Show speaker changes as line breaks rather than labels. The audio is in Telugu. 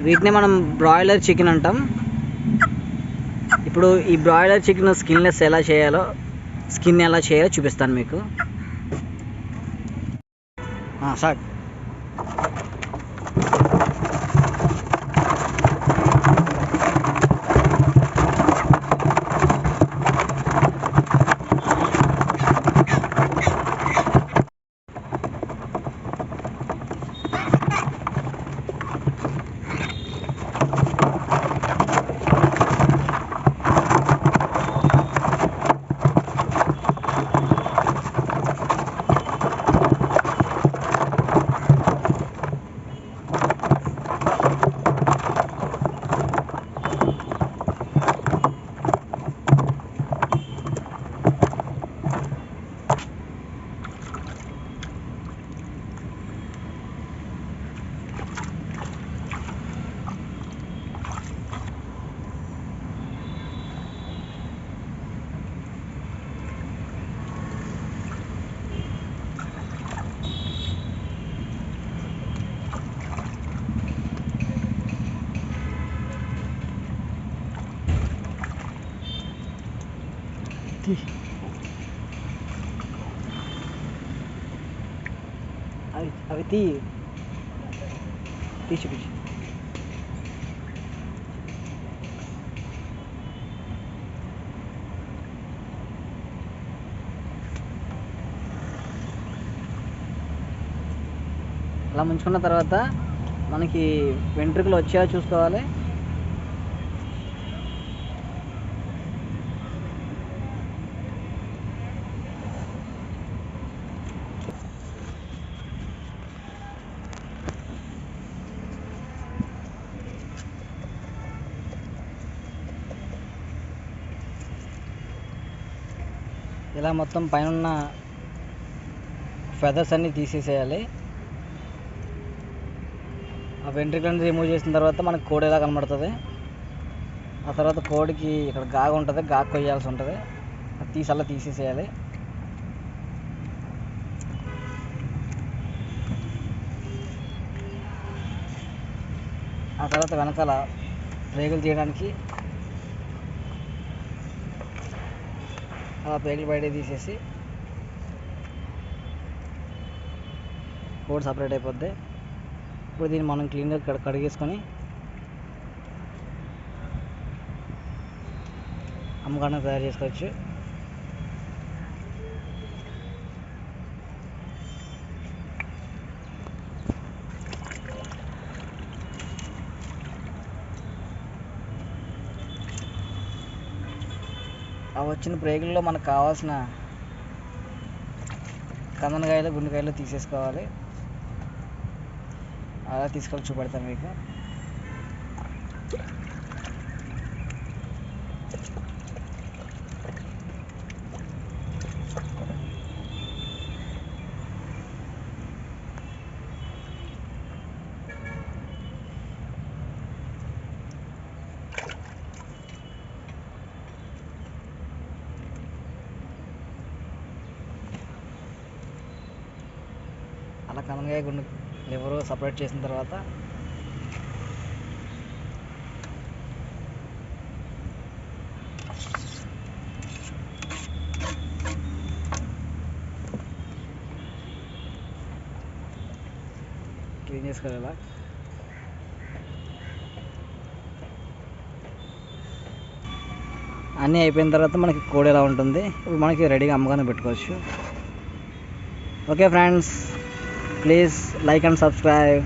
వీటినే మనం బ్రాయిలర్ చికెన్ అంటాం. ఇప్పుడు ఈ బ్రాయిలర్ చికెన్ స్కిన్లెస్ ఎలా చేయాలో, స్కిన్ ఎలా చేయాలో చూపిస్తాను మీకు. స్టార్ట్. అవి తీసి అలా ముంచుకున్న తర్వాత మనకి వెంట్రుకలు వచ్చాయో చూసుకోవాలి. ఇలా మొత్తం పైన ఉన్న ఫెదర్స్ అన్నీ తీసేసేయాలి. ఆ వెంట్రుకలను రిమూవ్ చేసిన తర్వాత మనకు కోడి ఎలా కనబడుతుంది. ఆ తర్వాత కోడికి ఇక్కడ గాగ ఉంటుంది, గాగ కొయ్యాల్సి ఉంటుంది. అది అలా తీసేసేయాలి. ఆ తర్వాత వెనకాల ప్రేగులు తీయడానికి అలా ప్రేగులు బయట తీసేసి కోడి సపరేట్ అయిపోద్ది. ఇప్పుడు దీన్ని మనం క్లీన్గా కడిగేసుకొని అమ్మకాన్ని తయారు చేసుకోవచ్చు. ఆ వచ్చిన ప్రేగుల్లో మనకు కావాల్సిన కందనకాయలు, గుండెకాయలు తీసేసుకోవాలి. అలా తీసుకొని చూపెడతాను మీకు. అలా కందనకాయ, గుండె, లివరు సపరేట్ చేసిన తర్వాత క్లీన్ చేసుకోవాలి. ఇలా అన్నీ అయిపోయిన తర్వాత మనకి కోడి ఎలా ఉంటుంది. ఇప్పుడు మనకి రెడీగా అమ్మకాన్ని పెట్టుకోవచ్చు. Okay friends, please like and subscribe.